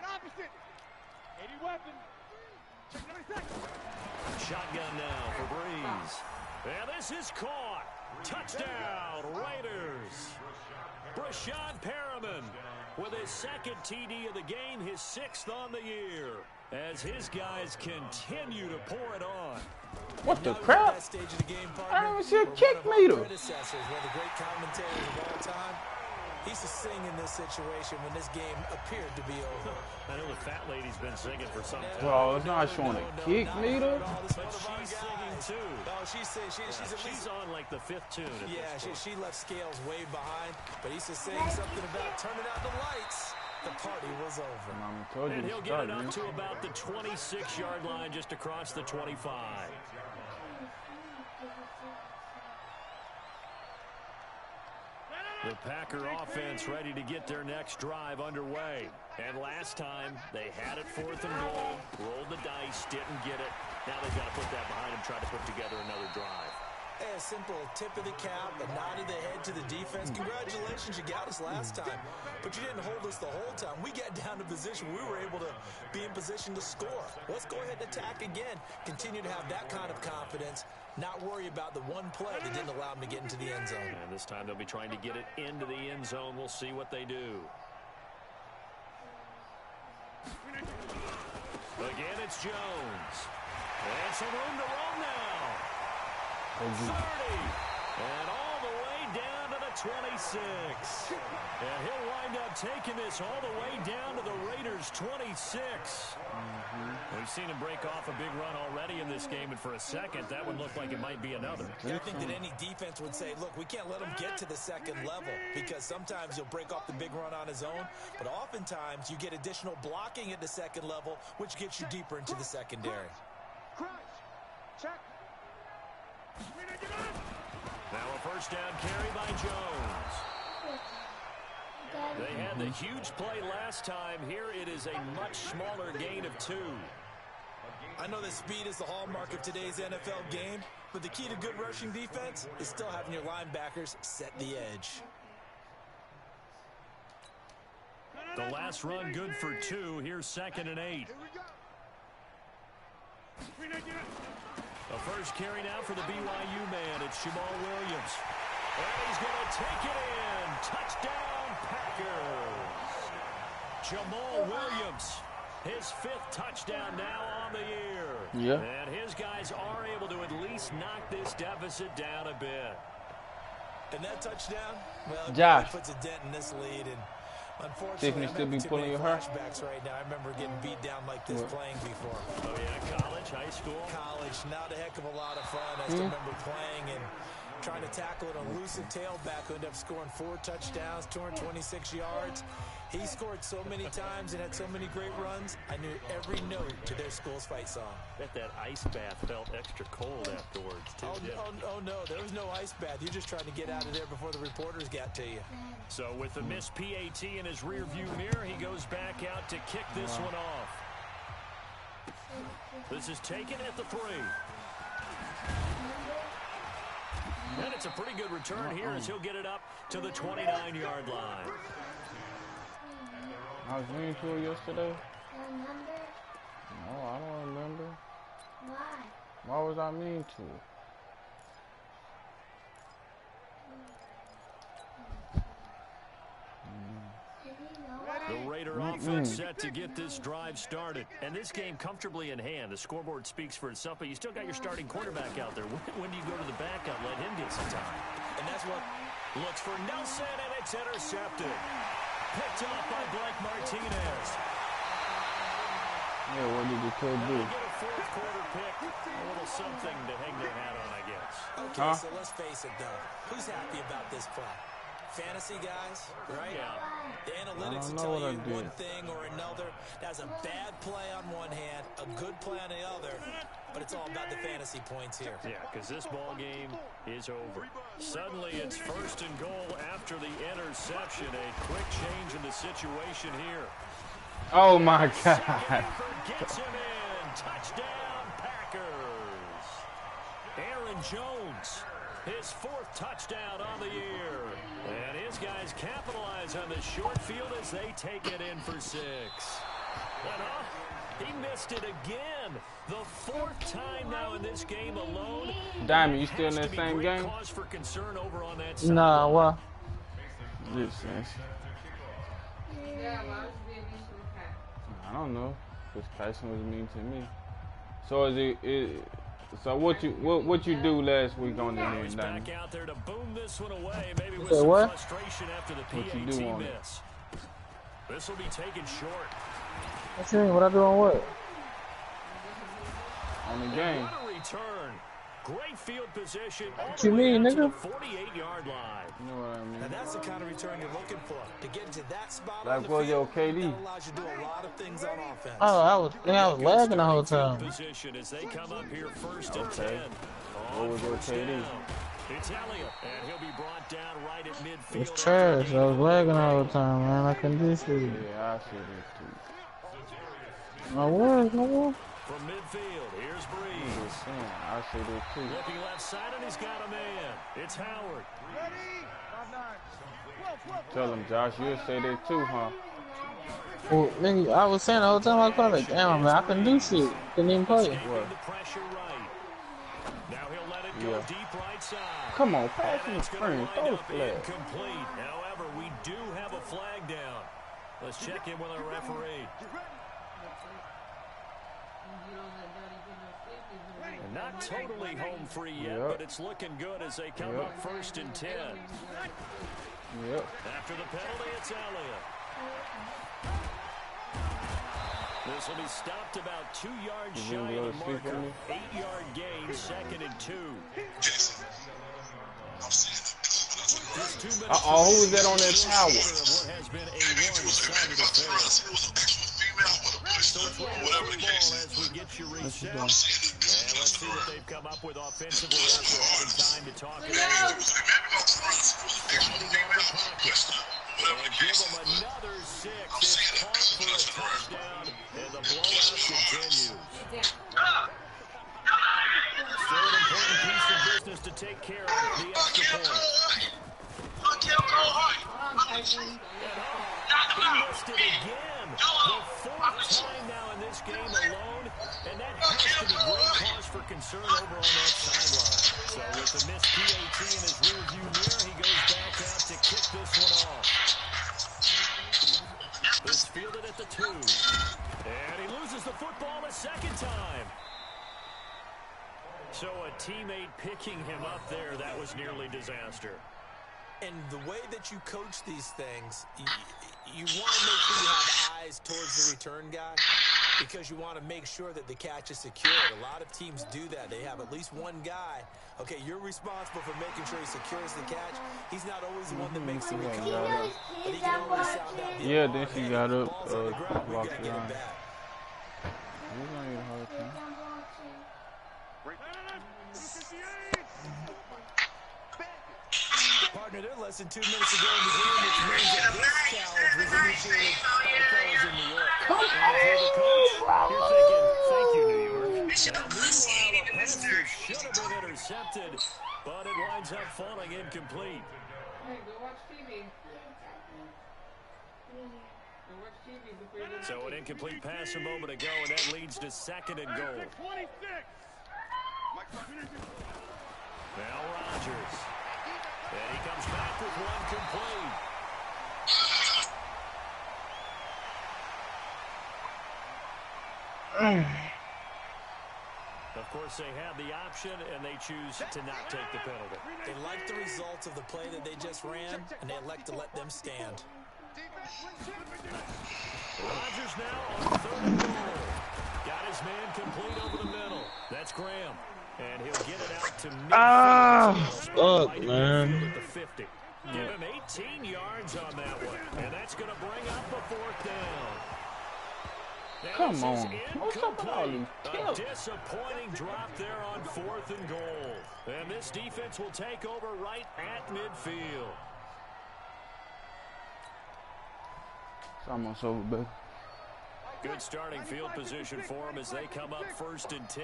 Shotgun now for Breeze. And this is caught. Touchdown, Raiders. Brashad Perriman with his 2nd TD of the game, his 6th on the year, as his guys continue to pour it on. What the crap? I don't even see a kick meter. One of the great commentators of all time. He used to sing in this situation when this game appeared to be over. I know the fat lady's been singing for some time. Bro, it's not showing a kick meter. But she's singing too. Oh, she's on like the 5th tune. Yeah, she left Scales way behind, but he used to sing something about turning out the lights. The party was over. And he'll get it up to about the 26-yard line, just across the 25. The Packer offense ready to get their next drive underway. And last time, they had it 4th and goal, rolled the dice, didn't get it. Now they've got to put that behind them, try to put together another drive. Hey, a simple tip of the cap, a nod of the head to the defense. Congratulations, you got us last time. But you didn't hold us the whole time. We got down to position. We were able to be in position to score. Let's go ahead and attack again. Continue to have that kind of confidence. Not worry about the one play that didn't allow them to get into the end zone. And this time they'll be trying to get it into the end zone. We'll see what they do. Again, it's Jones. And some room to roll now. 30. And all the way down to the 26. And he'll wind up taking this all the way down to the Raiders' 26. We've seen him break off a big run already in this game, and for a second, that one looked like it might be another. I think that any defense would say, look, we can't let him get to the second level, because sometimes he'll break off the big run on his own, but oftentimes you get additional blocking at the second level, which gets you deeper into the secondary. Check. Now a first down carry by Jones. They had the huge play last time. Here it is a much smaller gain of 2. I know that speed is the hallmark of today's NFL game, but the key to good rushing defense is still having your linebackers set the edge. The last run good for 2. Here's 2nd and 8. The first carry now for the BYU man. It's Jamal Williams. And he's going to take it in. Touchdown, Packers. Jamal Williams, his 5th touchdown now on the year. Yeah. And his guys are able to at least knock this deficit down a bit. And that touchdown, well, Josh puts a dent in this lead. And unfortunately, Tiffany still be pulling your hair? Flashbacks right now. I remember getting beat down like this playing before. Oh, yeah, college, high school? College, not a heck of a lot of fun. I still remember playing and trying to tackle an elusive tailback who ended up scoring 4 touchdowns, 226 yards. He scored so many times and had so many great runs, I knew every note to their school's fight song. Bet that ice bath felt extra cold afterwards, too. Oh, no, there was no ice bath. You're just trying to get out of there before the reporters got to you. So with the missed PAT in his rearview mirror, he goes back out to kick this one off. This is taken at the 3. And it's a pretty good return here as he'll get it up to the 29-yard line. I was mean to her yesterday. Remember? No, I don't remember. Why? Why was I mean to her? Did you know coordinator offense set to get this drive started. And this game comfortably in hand. The scoreboard speaks for itself, but you still got your starting quarterback out there. When do you go to the backup? Let him get some time. And that's what looks for Nelson, and it's intercepted. Picked up by Blake Martinez. Yeah, what did the kid do? Get a fourth quarter pick. A little something to hang their hat on, I guess. Okay, so let's face it, though. Who's happy about this play? Fantasy guys, right? Yeah. The analytics will tell you one thing or another. That's a bad play on one hand, a good play on the other, but it's all about the fantasy points here. Yeah, because this ball game is over. Suddenly, it's 1st and goal after the interception. A quick change in the situation here. Oh my God! Gets him in. Touchdown, Packers. Aaron Jones, his 4th touchdown on the year. And his guys capitalize on the short field as they take it in for 6. And he missed it again. The 4th time now in this game alone. Diamond, you still in that same game? Cause for concern over on that side. Nah, what? I don't know. Because Tyson was mean to me. So is it so what you do last week on the game, Diamond? Back out there to boom this one away. Maybe with some frustration after the What you do on miss. This will be taken short. What you mean? What I do on what? On the game. What a return. Great field position. What you mean, nigga? 48-yard line. You know what I mean? And that's the kind of return you're looking for. To get into that spot Like on the for your field, KD. that allows you to do a lot of things on offense. Oh, I was lagging the whole time. Position as they come up here 1st and Okay. 10. What was your KD? It's Elliott, and he'll be brought down right at midfield. It's trash. I was lagging all the time, man. I couldn't do shit. Yeah, I see that too. I was, nigga. From midfield, here's Breeze. Just saying, I see that too. Looking left side, and he's got a man. It's Howard. Tell him, Josh, you'll say that too, huh? Well, nigga, I was saying the whole time I called it. Damn, man, I couldn't do shit. Couldn't even play. What? The pressure right. Now he'll let it go deep right side. Come on, pass him the screen. Throw the flag. Incomplete. However, we do have a flag down. Let's check in with our referee. And not totally home free yet, but it's looking good as they come up 1st and 10. Yep. After the penalty, it's Elliott. This will be stopped about 2 yards shy of the marker. 8-yard gain, 2nd and 2. Uh-oh, who was that on that tower? What has been a one-sided affair. So it's whatever the case as we get you reset. And let's see what they've come up with offensively after having time to talk it over. Sliding out of the pocket. And give them another 6. It's caught for a touchdown, and the blowout continues. Still an important piece of business to take care of, the extra point. He missed it again. The 4th time now in this game alone, and that has to be great cause for concern over on that sideline. So with the missed PAT in his rearview mirror, he goes back out to kick this one off. This fielded at the 2. And he loses the football a 2nd time. So a teammate picking him up there, that was nearly disaster. And the way that you coach these things, you want to make sure you have eyes towards the return guy because you want to make sure that the catch is secured. A lot of teams do that. They have at least one guy. Okay, you're responsible for making sure he secures the catch. He's not always the one that makes the recovery, but he can always sound out the Yeah, then she got up, walked around. We're gonna get a hard time. Partner, they're less than 2 minutes ago in the game, which means that this challenge was initiated by the fellas in New York. And for the coach, you're thinking, thank you, New York. Now, meanwhile, the pass should have been intercepted, but it winds up falling incomplete. Hey, go watch TV. Go watch TV before you So an incomplete pass a moment ago, and that leads to 2nd and goal. Now Rodgers. And he comes back with one complete. Of course, they have the option, and they choose to not take the penalty. They like the results of the play that they just ran, and they elect to let them stand. Rodgers now on 3rd and goal. Got his man complete over the middle. That's Graham. And he'll get it out to midfield. Fuck, man. At the 50. Give him 18 yards on that one. And that's going to bring up a 4th down. Come on. What's up with all these A kills? disappointing drop there on 4th and goal. And this defense will take over right at midfield. It's almost over, baby. Good starting field position for them as they come up 1st and 10.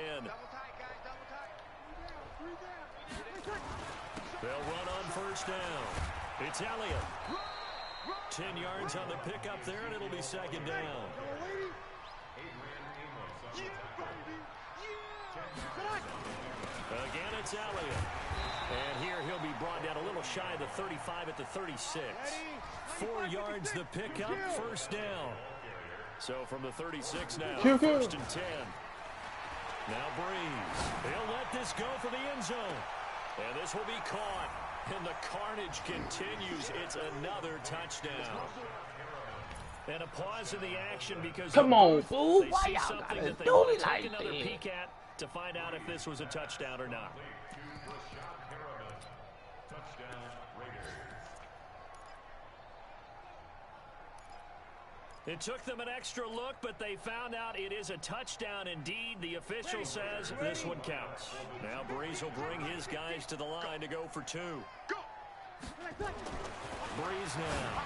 They'll run on 1st down. It's Elliott. 10 yards on the pickup there, and it'll be 2nd down. Again, it's Elliott. And here he'll be brought down a little shy of the 35 at the 36. 4 yards the pickup, 1st down. So from the 36 now, 1st and 10. Now Breeze. He'll let this go for the end zone. And this will be caught. And the carnage continues. It's another touchdown. And a pause in the action because Come on, fool. they Why see y'all something gotta that they do want it to take like another that? peek at to find out if this was a touchdown or not. It took them an extra look, but they found out it is a touchdown indeed. The official says this one counts. Now Breeze will bring his guys to the line to go for 2. Breeze now.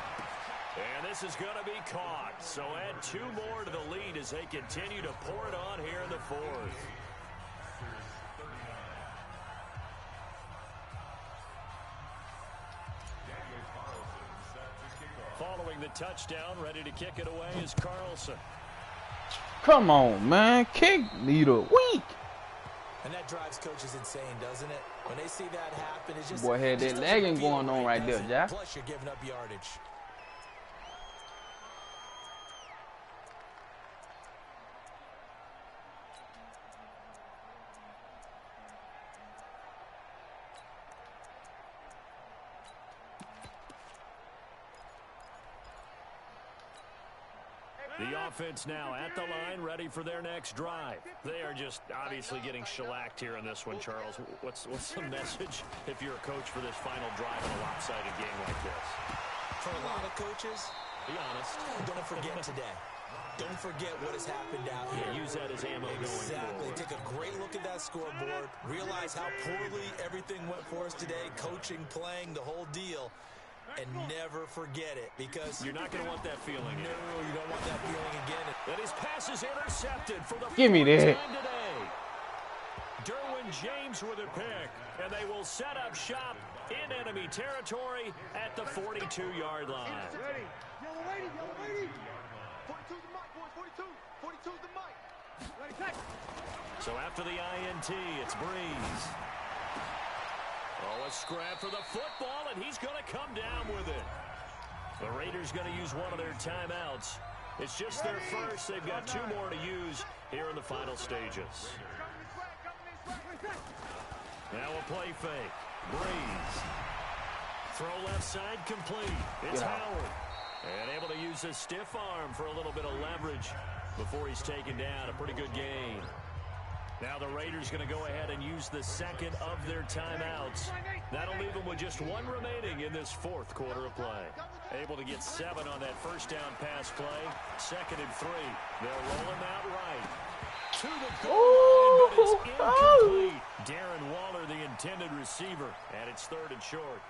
And this is going to be caught. So add 2 more to the lead as they continue to pour it on here in the 4th. Following the touchdown, ready to kick it away is Carlson. Come on, man. Kick me the week. And that drives coaches insane, doesn't it? When they see that happen, it's just... Boy, had that lagging going on right there, Jack. Plus, you're giving up yardage. The offense now at the line, ready for their next drive. They are just obviously getting shellacked here in this one, Charles. What's the message if you're a coach for this final drive in a lopsided game like this? For a lot of coaches, Be honest. don't forget today. Don't forget what has happened out here. Use that as ammo going Exactly. forward. Take a great look at that scoreboard. Realize how poorly everything went for us today. Coaching, playing, the whole deal. And never forget it, because You're not going to want that feeling. no, you don't want that feeling again. And his pass is intercepted for the Give me fourth that. time today. Derwin James with a pick, and they will set up shop in enemy territory at the 42-yard line. Ready. Yellow lady, yellow lady. 42's the mic, boys. 42. 42's the mic. Ready, take. So after the INT, it's Breeze. Oh, a scrap for the football, and he's going to come down with it. The Raiders going to use one of their timeouts. It's just their first. They've got 2 more to use here in the final stages. Now a play fake. Breeze. Throw left side complete. It's Howard. And able to use his stiff arm for a little bit of leverage before he's taken down. A pretty good gain. Now the Raiders going to go ahead and use the second of their timeouts. That'll leave them with just 1 remaining in this 4th quarter of play. Able to get 7 on that first down pass play. 2nd and 3. They'll roll him out right. To the goal line, but it's incomplete. Darren Waller, the intended receiver, and it's 3rd and short.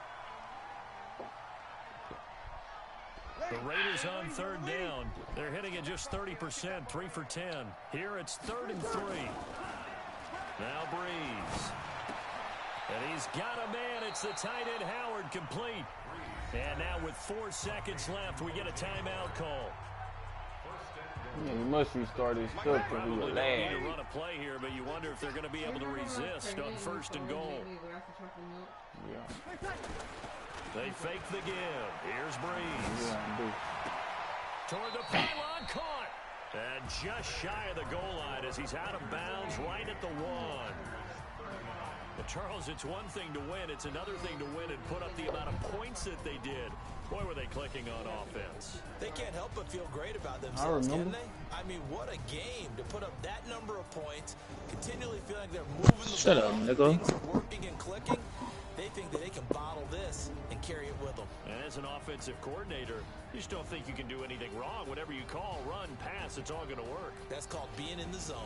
The Raiders on 3rd down. They're hitting at just 30%, 3 for 10. Here it's 3rd and 3. Now Breeze. And he's got a man. It's the tight end Howard complete. And now with 4 seconds left, we get a timeout call. Yeah, you must restart his stuff because we were Probably don't need to lag. run a play here, but you wonder if they're going to be able to resist on 1st and goal. Yeah. They fake the give. Here's Breeze. Yeah, I do. Toward the pylon, caught. And just shy of the goal line as he's out of bounds right at the 1. Well, Charles, it's one thing to win. It's another thing to win and put up the amount of points that they did. Boy, were they clicking on offense. They can't help but feel great about themselves, can they? I mean, what a game to put up that number of points, continually feeling like they're moving the Shut ball, up, nigga. things are working and clicking. They think that they can bottle this and carry it with them. And as an offensive coordinator, you just don't think you can do anything wrong. Whatever you call, run, pass, it's all going to work. That's called being in the zone.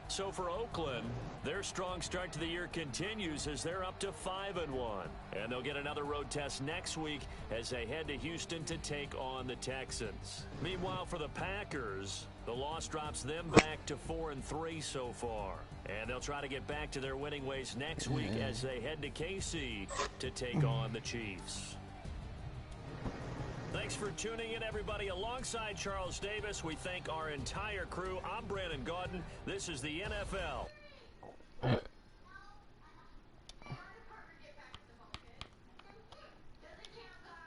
So for Oakland, their strong start to the year continues as they're up to 5-1. And they'll get another road test next week as they head to Houston to take on the Texans. Meanwhile, for the Packers, the loss drops them back to 4-3 so far. And they'll try to get back to their winning ways next week as they head to KC to take on the Chiefs. Thanks for tuning in, everybody. Alongside Charles Davis, we thank our entire crew. I'm Brandon Gaudin. This is the NFL